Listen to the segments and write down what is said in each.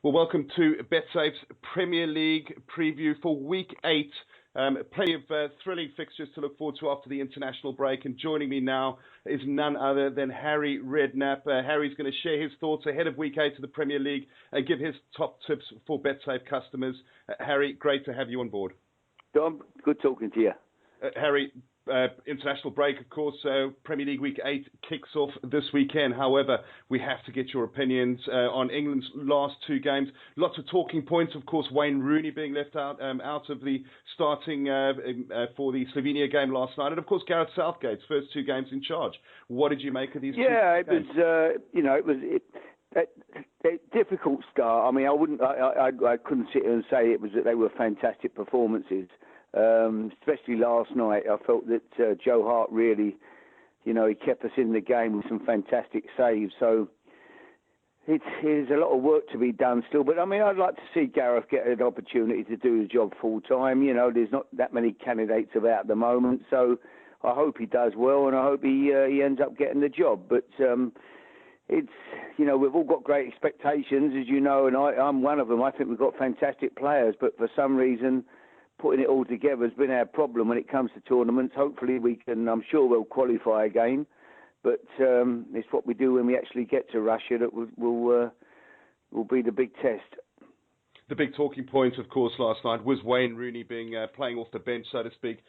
Well, welcome to BetSafe's Premier League preview for Week 8. Plenty of thrilling fixtures to look forward to after the international break. And joining me now is none other than Harry Redknapp. Harry's going to share his thoughts ahead of Week 8 of the Premier League and give his top tips for BetSafe customers. Harry, great to have you on board. Dom, good talking to you. Harry, international break, of course. Premier League Week 8 kicks off this weekend. However, we have to get your opinions on England's last two games. Lots of talking points, of course. Wayne Rooney being left out of the starting for the Slovenia game last night, and of course Gareth Southgate's first two games in charge. What did you make of these? Yeah, two games? It was a difficult start. I mean, I couldn't sit here and say it was that they were fantastic performances. Especially last night, I felt that Joe Hart really, he kept us in the game with some fantastic saves. So there's a lot of work to be done still. But I mean, I'd like to see Gareth get an opportunity to do his job full time. There's not that many candidates about at the moment. So I hope he does well, and I hope he ends up getting the job. But it's, we've all got great expectations, as you know, and I'm one of them. I think we've got fantastic players, but for some reason, putting it all together has been our problem when it comes to tournaments. Hopefully we can, I'm sure we'll qualify again, but it's what we do when we actually get to Russia that will be the big test. The big talking point, of course, last night was Wayne Rooney playing off the bench, so to speak,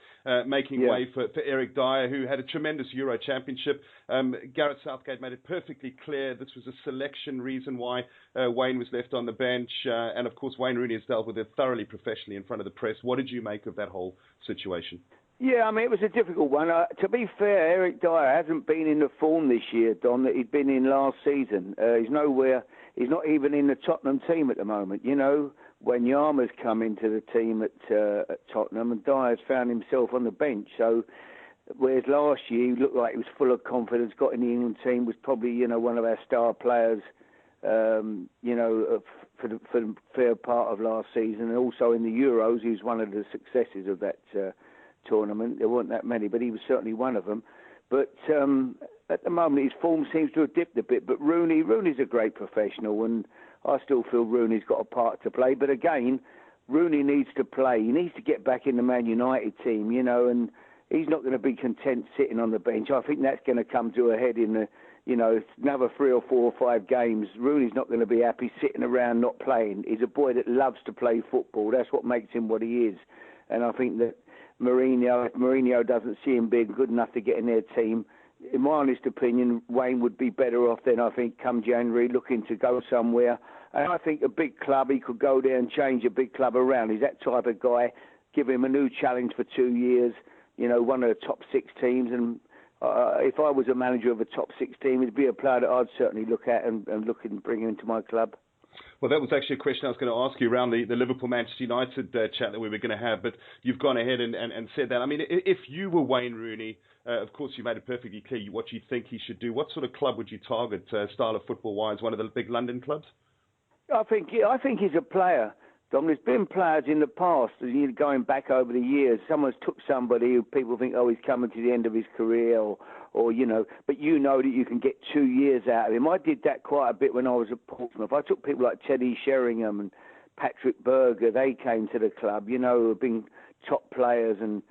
making way for Eric Dyer, who had a tremendous Euro Championship. Gareth Southgate made it perfectly clear this was a selection reason why Wayne was left on the bench. And, of course, Wayne Rooney has dealt with it thoroughly professionally in front of the press. What did you make of that whole situation? Yeah, I mean, it was a difficult one. To be fair, Eric Dyer hasn't been in the form this year, Don, that he'd been in last season. He's nowhere. He's not even in the Tottenham team at the moment. When Yama's come into the team at Tottenham, and Dyer's found himself on the bench. So, whereas last year he looked like he was full of confidence, got in the England team, was probably one of our star players, for the fair part of last season, and also in the Euros, he was one of the successes of that tournament. There weren't that many, but he was certainly one of them. But at the moment, his form seems to have dipped a bit. But Rooney's a great professional, and I still feel Rooney's got a part to play. But again, Rooney needs to play. He needs to get back in the Man United team, and he's not going to be content sitting on the bench. I think that's going to come to a head in the, another 3 or 4 or 5 games. Rooney's not going to be happy sitting around not playing. He's a boy that loves to play football. That's what makes him what he is. And I think that if Mourinho doesn't see him being good enough to get in their team, in my honest opinion, Wayne would be better off then, I think, come January, looking to go somewhere. And I think a big club, he could go there and change a big club around. He's that type of guy. Give him a new challenge for 2 years, one of the top 6 teams. And if I was a manager of a top 6 team, he'd be a player that I'd certainly look at and look and bring him into my club. Well, that was actually a question I was going to ask you around the Liverpool-Manchester United chat that we were going to have, but you've gone ahead and said that. I mean, if you were Wayne Rooney, of course you made it perfectly clear what you think he should do. What sort of club would you target, style of football-wise, one of the big London clubs? I think he's a player. Dom, there's been players in the past, going back over the years. Someone's took somebody who people think, he's coming to the end of his career, or but that you can get 2 years out of him. I did that quite a bit when I was at Portsmouth. I took people like Teddy Sheringham and Patrick Berger. They came to the club, being top players, and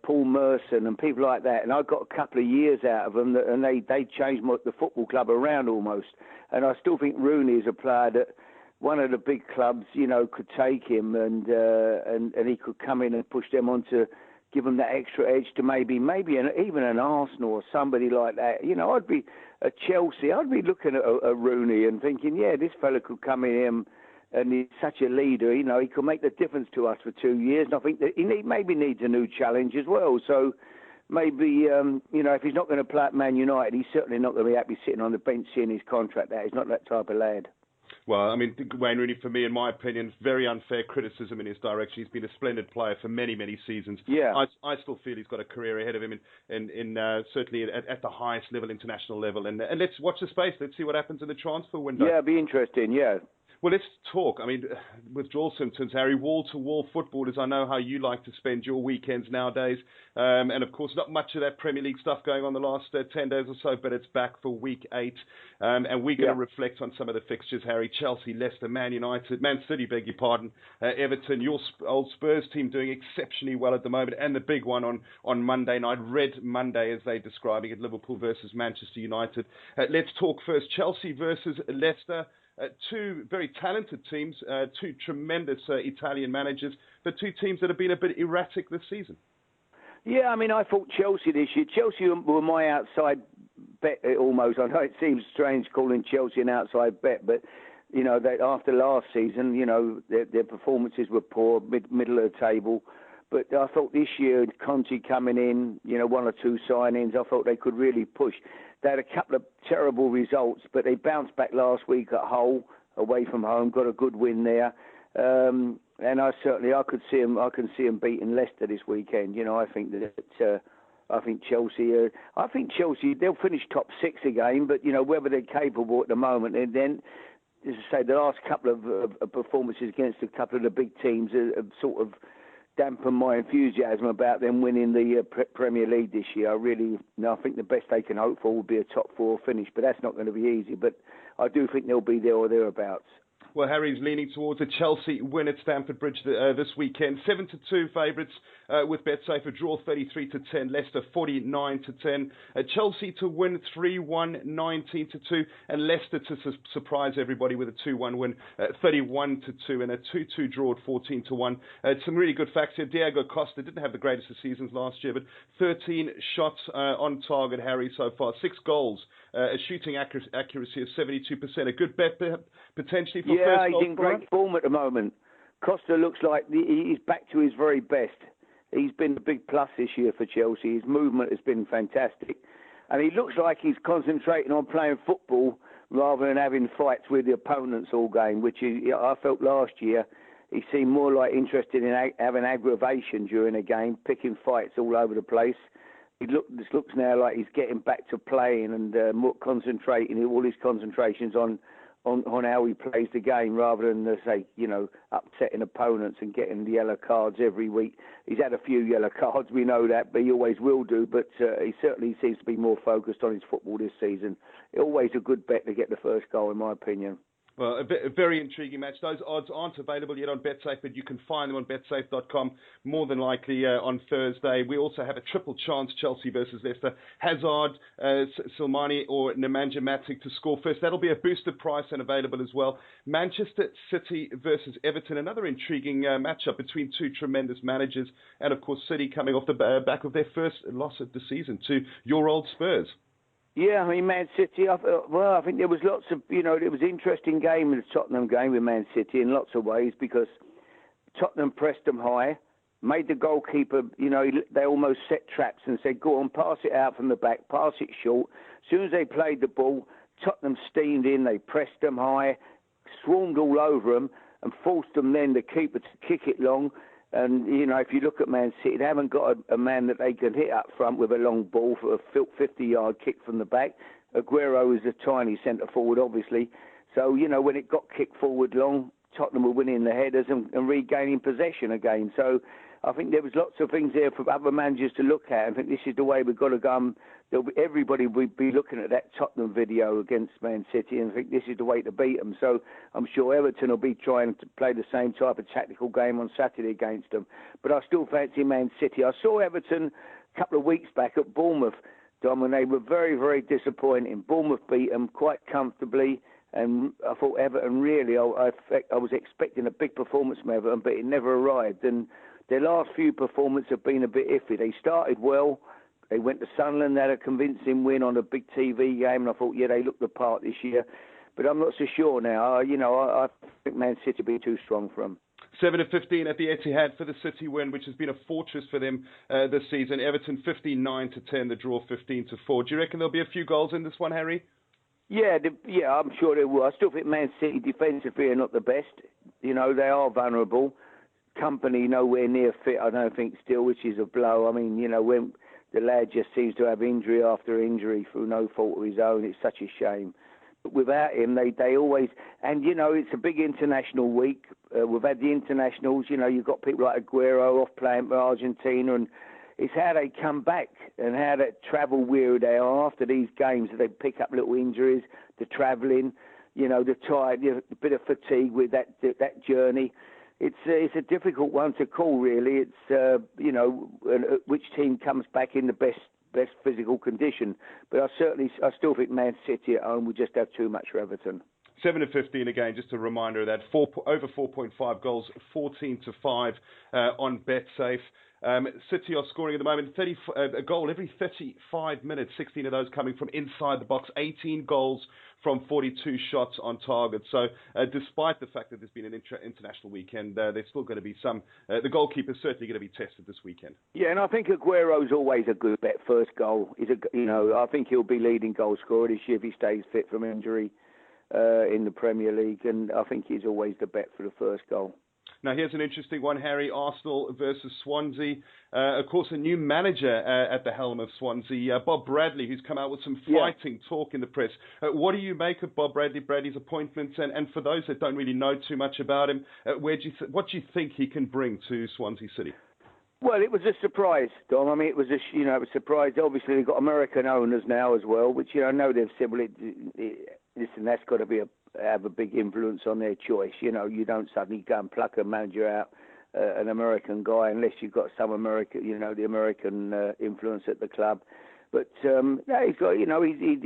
Paul Merson and people like that. And I got a couple of years out of them, and they changed the football club around almost. And I still think Rooney is a player that one of the big clubs, could take him and he could come in and push them on to give them that extra edge to maybe even an Arsenal or somebody like that. I'd be at Chelsea. I'd be looking at a Rooney and thinking, this fella could come in and he's such a leader. He could make the difference to us for 2 years. And I think that he maybe needs a new challenge as well. So maybe, if he's not going to play at Man United, he's certainly not going to be happy sitting on the bench seeing his contract out. He's not that type of lad. Well, I mean, Wayne Rooney, for me, in my opinion, very unfair criticism in his direction. He's been a splendid player for many, many seasons. Yeah. I still feel he's got a career ahead of him, certainly at the highest level, international level. And let's watch the space. Let's see what happens in the transfer window. Yeah, it'll be interesting, yeah. Well, let's talk. I mean, withdrawal symptoms, Harry, wall-to-wall footballers. I know how you like to spend your weekends nowadays. And, of course, not much of that Premier League stuff going on the last 10 days or so, but it's back for week 8. And we're going to reflect on some of the fixtures, Harry. Chelsea, Leicester, Man United, Man City, beg your pardon, Everton, your old Spurs team doing exceptionally well at the moment, and the big one on Monday night, Red Monday, as they're describing it, Liverpool versus Manchester United. Let's talk first Chelsea versus Leicester. Two very talented teams, two tremendous Italian managers, but two teams that have been a bit erratic this season. Yeah, I mean, I thought Chelsea this year. Chelsea were my outside bet almost. I know it seems strange calling Chelsea an outside bet, but, you know, after last season, you know, their performances were poor, middle of the table. But I thought this year, Conte coming in, you know, 1 or 2 signings, I thought they could really push. They had a couple of terrible results, but they bounced back last week at Hull, away from home, got a good win there. And I can see them beating Leicester this weekend. You know, I think Chelsea, they'll finish top 6 again, but, you know, whether they're capable at the moment, and then, as I say, the last couple of performances against a couple of the big teams have sort of dampen my enthusiasm about them winning the Premier League this year. I think the best they can hope for will be a top 4 finish, but that's not going to be easy. But I do think they'll be there or thereabouts. Well, Harry's leaning towards a Chelsea win at Stamford Bridge this weekend. 7-2 favourites with BetSafe, a draw 33-10. Leicester 49-10. Chelsea to win 3-1, 19-2, and Leicester to surprise everybody with a 2-1 win, 31-2, and a 2-2 draw at 14-1. Some really good facts here. Diego Costa didn't have the greatest of seasons last year, but 13 shots on target, Harry, so far. 6 goals, a shooting accuracy of 72%. A good bet potentially for first goal. Yeah, he's in great form at the moment. Costa looks like he's back to his very best. He's been a big plus this year for Chelsea. His movement has been fantastic. And he looks like he's concentrating on playing football rather than having fights with the opponents all game, which I felt last year he seemed more like interested in having aggravation during a game, picking fights all over the place. This looks now like he's getting back to playing and more concentrating, all his concentrations on how he plays the game rather than, say, you know, upsetting opponents and getting the yellow cards every week. He's had a few yellow cards, we know that, but he always will do. But he certainly seems to be more focused on his football this season. Always a good bet to get the first goal, in my opinion. Well, a very intriguing match. Those odds aren't available yet on BetSafe, but you can find them on betsafe.com, more than likely on Thursday. We also have a triple chance, Chelsea versus Leicester. Hazard, Silmani or Nemanja Matic to score first. That'll be a boosted price and available as well. Manchester City versus Everton, another intriguing matchup between two tremendous managers. And, of course, City coming off the back of their first loss of the season to your old Spurs. Yeah, I mean, Man City, I think there was lots of, you know, it was an interesting game in the Tottenham game with Man City in lots of ways because Tottenham pressed them high, made the goalkeeper, you know, they almost set traps and said, go on, pass it out from the back, pass it short. As soon as they played the ball, Tottenham steamed in, they pressed them high, swarmed all over them and forced them then, the keeper, to kick it long. And, you know, if you look at Man City, they haven't got a man that they can hit up front with a long ball for a 50-yard kick from the back. Aguero is a tiny centre-forward, obviously. So, you know, when it got kicked forward long, Tottenham were winning the headers and regaining possession again. So I think there was lots of things there for other managers to look at. I think this is the way we've got to go. Everybody will be looking at that Tottenham video against Man City and think this is the way to beat them. So I'm sure Everton will be trying to play the same type of tactical game on Saturday against them. But I still fancy Man City. I saw Everton a couple of weeks back at Bournemouth, Dom, and they were very, very disappointing. Bournemouth beat them quite comfortably. And I thought Everton really, I was expecting a big performance from Everton, but it never arrived. And their last few performances have been a bit iffy. They started well. They went to Sunderland, had a convincing win on a big TV game, and I thought, yeah, they looked the part this year. But I'm not so sure now. I think Man City will be too strong for them. 7-15 at the Etihad for the City win, which has been a fortress for them this season. Everton 59-10, the draw 15-4. Do you reckon there'll be a few goals in this one, Harry? Yeah, I'm sure they will. I still think Man City defensively are not the best. You know, they are vulnerable. Company nowhere near fit, I don't think, still, which is a blow. I mean, you know, when the lad just seems to have injury after injury through no fault of his own, it's such a shame. without him, they always, and it's a big international week. We've had the internationals. You've got people like Aguero off playing for Argentina, and it's how they come back and how that travel weary they are after these games. They pick up little injuries, the travelling, the tired, a bit of fatigue with that journey. It's a difficult one to call, really. It's which team comes back in the best physical condition. But I still think Man City at home will just have too much for Everton. 7-15 again, just a reminder of that. Over 4.5 goals, 14-5 on BetSafe. City are scoring at the moment a goal every 35 minutes, 16 of those coming from inside the box, 18 goals from 42 shots on target. So despite the fact that there's been an international weekend, there's still going to be the goalkeeper's certainly going to be tested this weekend. Yeah, and I think Aguero's always a good bet. First goal. I think he'll be leading goal scorer this year if he stays fit from injury in the Premier League, and I think he's always the bet for the first goal. Now, here's an interesting one, Harry. Arsenal versus Swansea. Of course, a new manager at the helm of Swansea, Bob Bradley, who's come out with some fighting talk in the press. What do you make of Bob Bradley's appointment? And for those that don't really know too much about him, what do you think he can bring to Swansea City? Well, it was a surprise, Dom. I mean, it was a surprise. Obviously, they've got American owners now as well, which I know they've said, well, listen, that's got to have a big influence on their choice. You don't suddenly go and pluck a manager out, an American guy, unless you've got some American, the American influence at the club. But he's got, he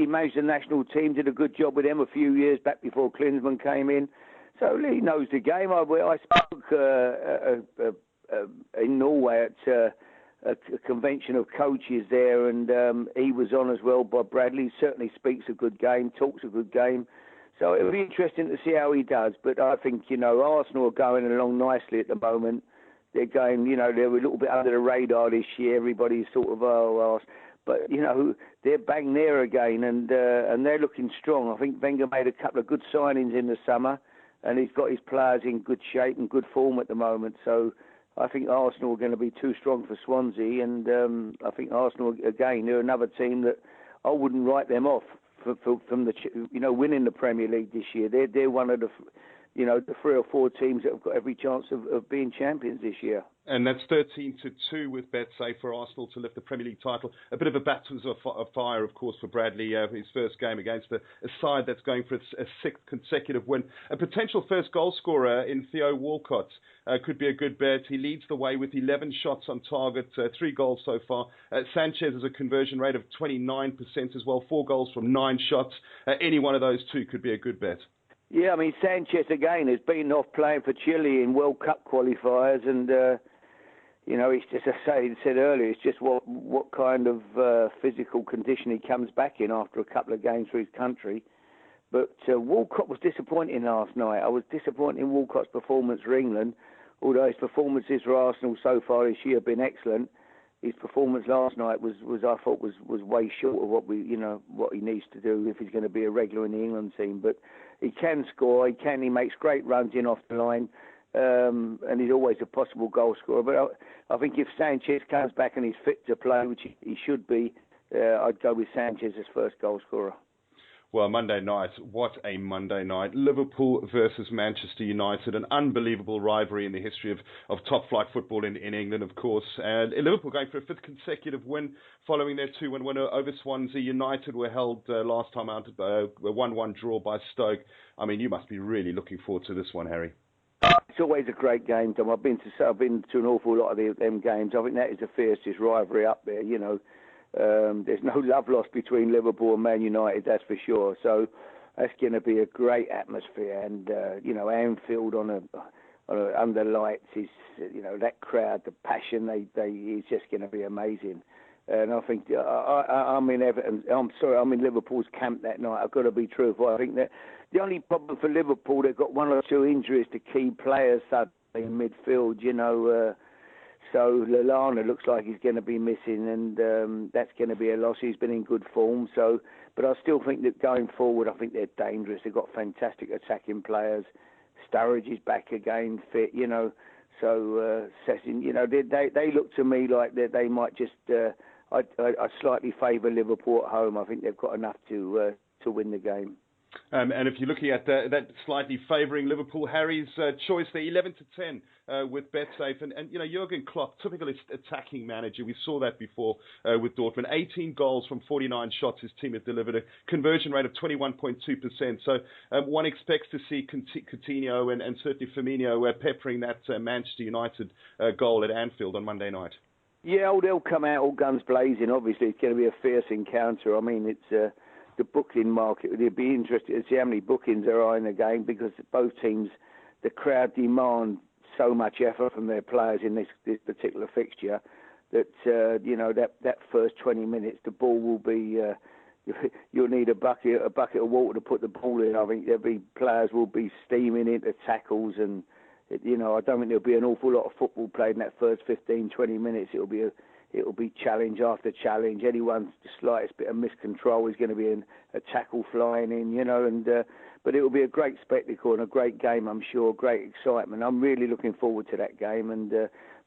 managed the national team, did a good job with them a few years back before Klinsmann came in. So he knows the game. I spoke in Norway at a convention of coaches there, and he was on as well. Bob Bradley certainly speaks a good game, talks a good game. So it'll be interesting to see how he does. But I think, Arsenal are going along nicely at the moment. They're going, they're a little bit under the radar this year. Everybody's sort of, but, they're bang there again, and they're looking strong. I think Wenger made a couple of good signings in the summer, and he's got his players in good shape and good form at the moment. So I think Arsenal are going to be too strong for Swansea, and I think Arsenal, again, they're another team that I wouldn't write them off from the winning the Premier League this year. They're one of the the 3 or 4 teams that have got every chance of being champions this year. And that's 13-2 with BetSafe for Arsenal to lift the Premier League title. A bit of a baptism of fire, of course, for Bradley, his first game against a side that's going for a 6th consecutive win. A potential first goal scorer in Theo Walcott could be a good bet. He leads the way with 11 shots on target, 3 goals so far. Sanchez has a conversion rate of 29% as well, 4 goals from 9 shots. Any one of those two could be a good bet. Yeah, I mean, Sanchez, again, has been off playing for Chile in World Cup qualifiers, and it's just, as I said earlier, it's just what kind of physical condition he comes back in after a couple of games for his country. But Walcott was disappointing last night. I was disappointed in Walcott's performance for England, although his performances for Arsenal so far this year have been excellent. His performance last night was I thought was way short of what he needs to do if he's going to be a regular in the England team. But he can score. He makes great runs in off the line. And he's always a possible goal scorer. But I think if Sanchez comes back and he's fit to play, which he should be, I'd go with Sanchez as first goal scorer. Well, Monday night, what a Monday night. Liverpool versus Manchester United, an unbelievable rivalry in the history of top-flight football in England, of course. And Liverpool going for a 5th consecutive win following their 2-1 win over Swansea. United were held last time out, a 1-1 draw by Stoke. I mean, you must be really looking forward to this one, Harry. It's always a great game, Tom. I've been to an awful lot of them games. I think that is the fiercest rivalry up there, There's no love lost between Liverpool and Man United, that's for sure. So that's going to be a great atmosphere. And, Anfield under lights is, that crowd, the passion, is just going to be amazing. And I think I'm in Everton. I'm in Liverpool's camp that night. I've got to be truthful. I think that the only problem for Liverpool, they've got 1 or 2 injuries to key players suddenly in midfield, So Lallana looks like he's going to be missing, and that's going to be a loss. He's been in good form, but I still think that going forward, I think they're dangerous. They've got fantastic attacking players. Sturridge is back again, fit, So Sessin, they look to me like they might just. I slightly favour Liverpool at home. I think they've got enough to win the game. And if you're looking at that slightly favouring Liverpool, Harry's choice there, 11 to 10 with BetSafe. And Jurgen Klopp, typical attacking manager. We saw that before with Dortmund. 18 goals from 49 shots his team has delivered, a conversion rate of 21.2%. So one expects to see Coutinho and certainly Firmino peppering that Manchester United goal at Anfield on Monday night. Yeah, they'll come out all guns blazing. Obviously, it's going to be a fierce encounter. I mean, it's the booking market. It'd be interesting to see how many bookings there are in the game, because both teams, the crowd demand so much effort from their players in this particular fixture that that first 20 minutes, the ball will be. You'll need a bucket of water to put the ball in. I think players will be steaming into tackles, and I don't think there'll be an awful lot of football played in that first 15, 20 minutes. It'll be challenge after challenge. Anyone's slightest bit of miscontrol is going to be a tackle flying in, but it will be a great spectacle and a great game, I'm sure, great excitement. I'm really looking forward to that game,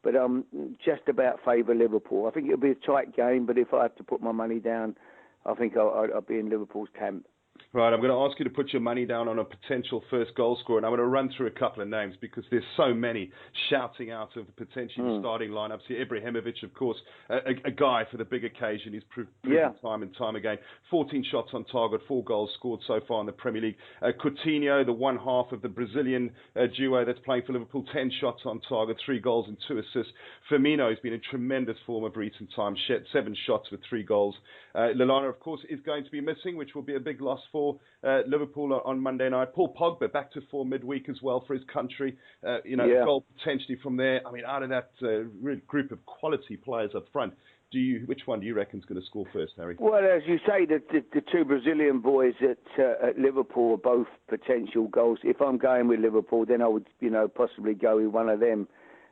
but I'm just about favour Liverpool. I think it'll be a tight game, but if I had to put my money down, I think I'll be in Liverpool's camp. Right, I'm going to ask you to put your money down on a potential first goal scorer, and I'm going to run through a couple of names because there's so many shouting out of the potential starting lineups here. Ibrahimovic, of course, a guy for the big occasion. He's proven time and time again. 14 shots on target, 4 goals scored so far in the Premier League. Coutinho, the one half of the Brazilian duo that's playing for Liverpool, 10 shots on target, 3 goals and 2 assists. Firmino has been in tremendous form of recent times, 7 shots with 3 goals. Lallana, of course, is going to be missing, which will be a big loss for Liverpool on Monday night. Paul Pogba back to form midweek as well for his country. A goal potentially from there. I mean, out of that group of quality players up front, which one do you reckon is going to score first, Harry? Well, as you say, the two Brazilian boys at Liverpool are both potential goals. If I'm going with Liverpool, then I would, possibly go with one of them.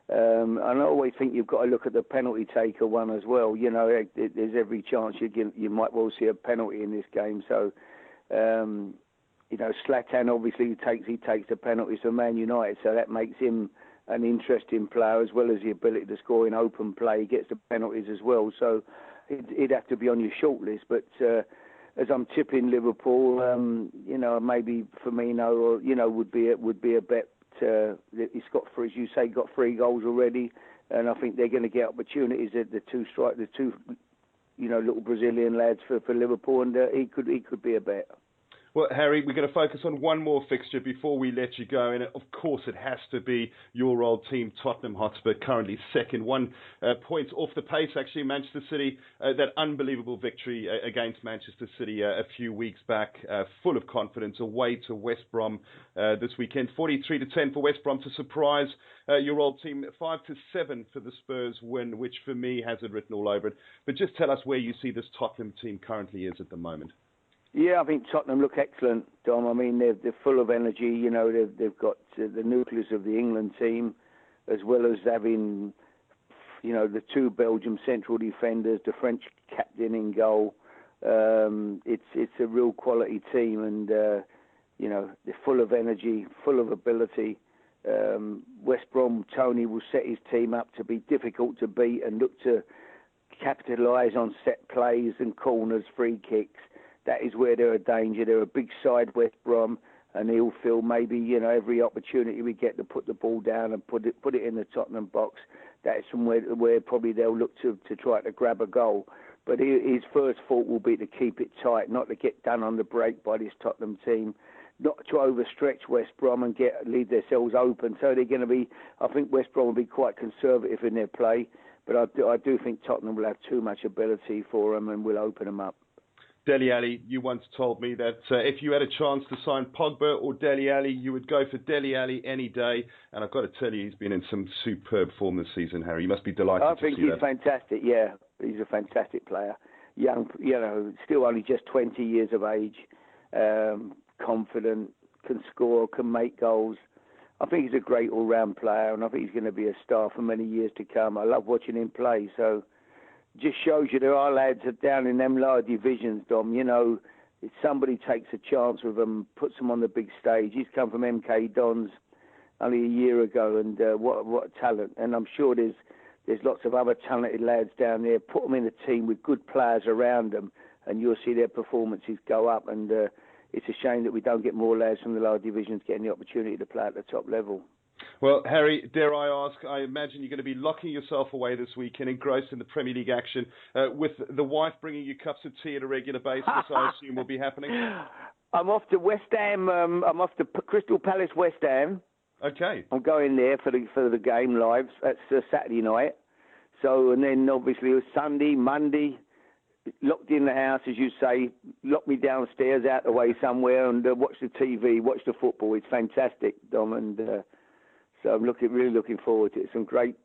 And I always think you've got to look at the penalty taker one as well. There's every chance you might well see a penalty in this game. So, Zlatan obviously he takes the penalties for Man United, so that makes him an interesting player, as well as the ability to score in open play. He gets the penalties as well, so he'd have to be on your shortlist. But as I'm tipping Liverpool, maybe Firmino would be a bet. He's got, as you say, got 3 goals already, and I think they're going to get opportunities at the two little Brazilian lads for Liverpool, and he could be a bet. Well, Harry, we're going to focus on one more fixture before we let you go, and of course it has to be your old team, Tottenham Hotspur, currently second, 1 point off the pace. Actually, Manchester City, that unbelievable victory against Manchester City a few weeks back, full of confidence, away to West Brom this weekend. 43-10 for West Brom to surprise your old team. 5-7 for the Spurs win, which for me has it written all over it. But just tell us where you see this Tottenham team currently is at the moment. Yeah, I think Tottenham look excellent, Dom. I mean, they're full of energy. They've got the nucleus of the England team, as well as having, the 2 Belgium central defenders, the French captain in goal. It's a real quality team, and they're full of energy, full of ability. West Brom, Tony will set his team up to be difficult to beat and look to capitalise on set plays and corners, free kicks. That is where they're a danger. They're a big side, West Brom, and he'll feel maybe every opportunity we get to put the ball down and put it in the Tottenham box. That's somewhere where probably they'll look to try to grab a goal. But his first thought will be to keep it tight, not to get done on the break by this Tottenham team, not to overstretch West Brom and leave themselves open. So they're going to be. I think West Brom will be quite conservative in their play, but I do think Tottenham will have too much ability for them and will open them up. Dele Alli, you once told me that if you had a chance to sign Pogba or Dele Alli, you would go for Dele Alli any day. And I've got to tell you, he's been in some superb form this season, Harry. You must be delighted to see that. I think he's fantastic, yeah. He's a fantastic player. Young, still only just 20 years of age, confident, can score, can make goals. I think he's a great all-round player, and I think he's going to be a star for many years to come. I love watching him play, so... Just shows you there are lads down in them lower divisions, Dom. If somebody takes a chance with them, puts them on the big stage. He's come from MK Dons only a year ago, and what a talent. And I'm sure there's lots of other talented lads down there. Put them in a team with good players around them, and you'll see their performances go up. And it's a shame that we don't get more lads from the lower divisions getting the opportunity to play at the top level. Well, Harry, dare I ask, I imagine you're going to be locking yourself away this weekend, engrossed in the Premier League action, with the wife bringing you cups of tea at a regular basis, I assume will be happening? I'm off to West Ham. I'm off to Crystal Palace, West Ham. Okay. I'm going there for the game live. That's Saturday night. So, and then obviously it was Sunday, Monday, locked in the house, as you say, lock me downstairs out the way somewhere and watch the TV, watch the football. It's fantastic, Dom, and so I'm really looking forward to it. Some great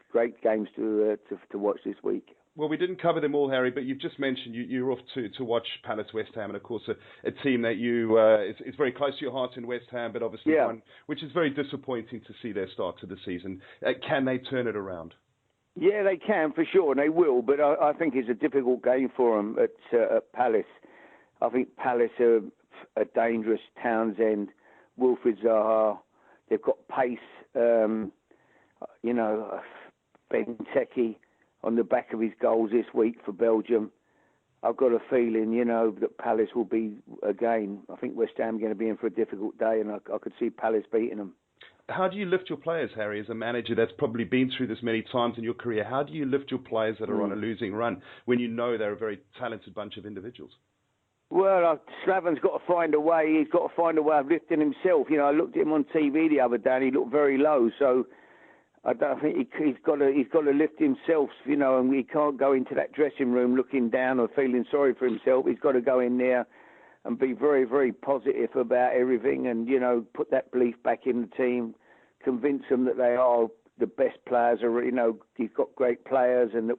games to watch this week. Well, we didn't cover them all, Harry, but you've just mentioned you're off to watch Palace West Ham, and of course a team that you is very close to your heart in West Ham, but obviously one which is very disappointing to see their start to the season. Can they turn it around? Yeah, they can for sure, and they will. But I think it's a difficult game for them at Palace. I think Palace are a dangerous. Townsend, Wilfried Zaha, they've got pace. Benteke on the back of his goals this week for Belgium. I've got a feeling, that Palace will be again. I think West Ham are going to be in for a difficult day, and I could see Palace beating them. How do you lift your players, Harry, as a manager that's probably been through this many times in your career? How do you lift your players that are on a losing run when you know they're a very talented bunch of individuals? Well, Slaven's got to find a way. He's got to find a way of lifting himself. I looked at him on TV the other day, and he looked very low. So I don't think he's got to lift himself. And he can't go into that dressing room looking down or feeling sorry for himself. He's got to go in there and be very, very positive about everything, and put that belief back in the team, convince them that they are the best players. He's got great players, and that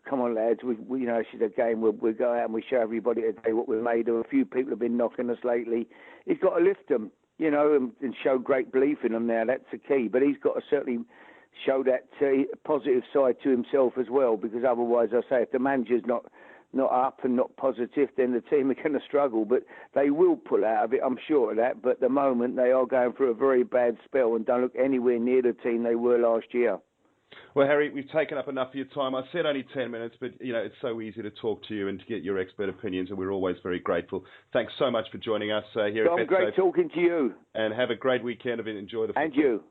come on, lads, we this is a game where we go out and we show everybody today what we're made of. A few people have been knocking us lately. He's got to lift them, and show great belief in them now. That's the key. But he's got to certainly show that positive side to himself as well, because otherwise, I say, if the manager's not up and not positive, then the team are going to struggle. But they will pull out of it, I'm sure of that. But at the moment, they are going through a very bad spell and don't look anywhere near the team they were last year. Well, Harry, we've taken up enough of your time. I said only 10 minutes, but, it's so easy to talk to you and to get your expert opinions, and we're always very grateful. Thanks so much for joining us here at BetSafe. Great talking to you. And have a great weekend of it. Enjoy the football. And you.